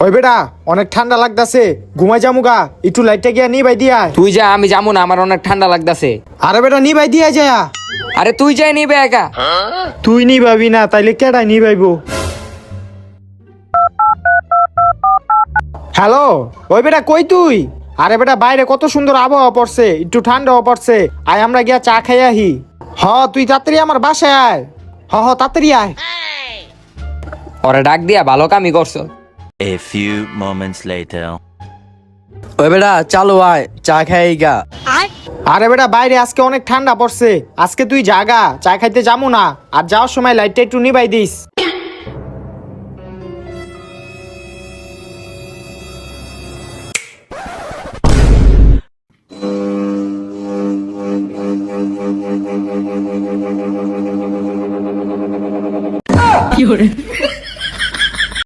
ওই বেটা অনেক ঠান্ডা লাগতাছে, ঘুমাই যামুগা, একটু লাইটটা গিয়া নিবাই দিয়া। তুই যা, আমি যাবো না, আমার অনেক ঠান্ডা লাগতাছে। আরে বেটা নিবাই দিয়া যায়। আরে তুই যাই নিবে একা। তুই নিবাবি না তাইলে কেডাই নিবাইব? হ্যালো, ওই বেটা কই তুই? আরে বেটা বাইরে কত সুন্দর আবহাওয়া পড়ছে, একটু ঠান্ডাও পড়ছে, আয় আমরা গিয়া চা খাই আহি। হ তুই তাড়াতাড়ি আমার বাসায় আয়। হ তাড়াতাড়ি আয়। ওরে ডাক দিয়া ভালো কামই করছো। A few moments later. ওই বেটা চালু আয়, চা খাই গা। আরে বেটা বাইরে আজকে অনেক ঠান্ডা পড়ছে, আজকে তুই জাগা, চা খাইতে যাবো না, আর যাওয়ার সময় লাইটটা একটু নিবাই দিস। কি hore